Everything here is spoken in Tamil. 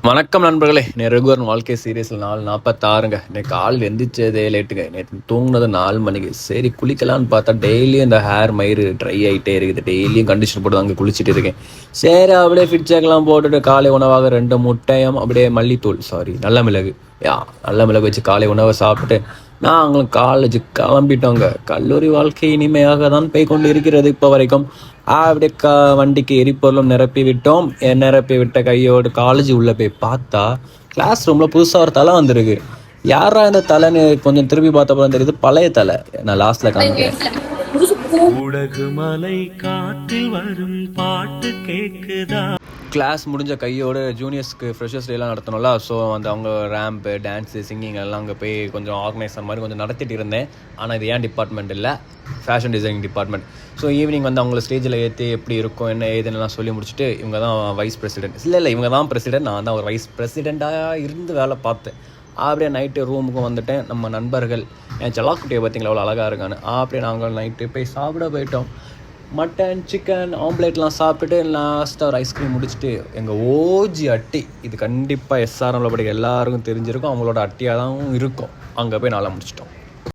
வணக்கம் நண்பர்களே. ரெகுலர் வாழ்க்கை சீரியஸில் 4:46ங்க. இன்னைக்கு காலையில் எந்திரிச்சதே லேட்டுங்க. நேற்று தூங்குனது 4 மணிக்கு. சரி குளிக்கலான்னு பார்த்தா டெய்லியும் இந்த ஹேர் மயிறு ட்ரை ஆகிட்டே இருக்குது. டெய்லியும் கண்டிஷனர் போட்டு அங்கே குளிச்சுட்டு இருக்கேன். சரி அப்படியே ஃபிட் சேக்கெல்லாம் போட்டுட்டு காலை உணவாக 2 முட்டையும் அப்படியே மல்லித்தூள் நல்ல மிளகு நல்ல மிளகு வச்சு காலை உணவை சாப்பிட்டு நாங்களும் காலேஜ் கிளம்பிட்டோங்க. கல்லூரி வாழ்க்கை இனிமையாக தான் போய் கொண்டு இருக்கிறது இப்போ வரைக்கும். அப்படியே வண்டிக்கு எரிபொருளும் நிரப்பி விட்டோம். நிரப்பி விட்ட கையோடு காலேஜ் உள்ள போய் பார்த்தா கிளாஸ் ரூம்ல புதுசா ஒரு தலை வந்திருக்கு. யாரா இந்த தலைன்னு கொஞ்சம் திரும்பி பார்த்தப்பறம் தெரியுது பழைய தலை. நான் லாஸ்ட்ல காமிக்கிறேன். உலகுமலை காற்றில் வரும் பாட்டு கேக்குதா. கிளாஸ் முடிஞ்ச கையோடு ஜூனியர்ஸ்க்கு ஃப்ரெஷர்ஸ் டேலாம் நடத்தணும்ல. ஸோ அவங்க ரேம்ப்பு டான்ஸு சிங்கிங் எல்லாம் அங்கே போய் கொஞ்சம் ஆர்கனைசர் மாதிரி கொஞ்சம் நடத்திட்டு இருந்தேன். ஆனால் இது ஏன் டிபார்ட்மெண்ட் இல்லை, fashion designing department. So evening வந்து அவங்கள ஸ்டேஜில் ஏற்றி எப்படி இருக்கும் என்ன ஏதுன்னெலாம் சொல்லி முடிச்சுட்டு இவங்க தான் வைஸ் பிரசிடென்ட். இல்லை இவங்க தான் பிரசிடென்ட், நான் தான் ஒரு வைஸ் பிரசிடெண்ட்டாக இருந்து வேலை பார்த்தேன். அப்படியே நைட்டு ரூமுக்கும் வந்துட்டேன். நம்ம நண்பர்கள் என் செல்லாக்குட்டியை பார்த்தீங்களா அவ்வளோ அழகாக இருக்கான்னு. அப்படியே நாங்கள் நைட்டு போய் சாப்பிட போயிட்டோம். மட்டன் சிக்கன் ஆம்லேட்லாம் சாப்பிட்டுட்டு லாஸ்ட்டாக ஒரு ஐஸ்கிரீம் முடிச்சுட்டு எங்கள் ஓஜி அட்டி, இது கண்டிப்பாக எஸ்ஆர்எம்ல படிக்க எல்லாருக்கும் தெரிஞ்சிருக்கும், அவங்களோட அட்டியாக தான் இருக்கும். அங்கே போய் நல்லா முடிச்சிட்டோம்.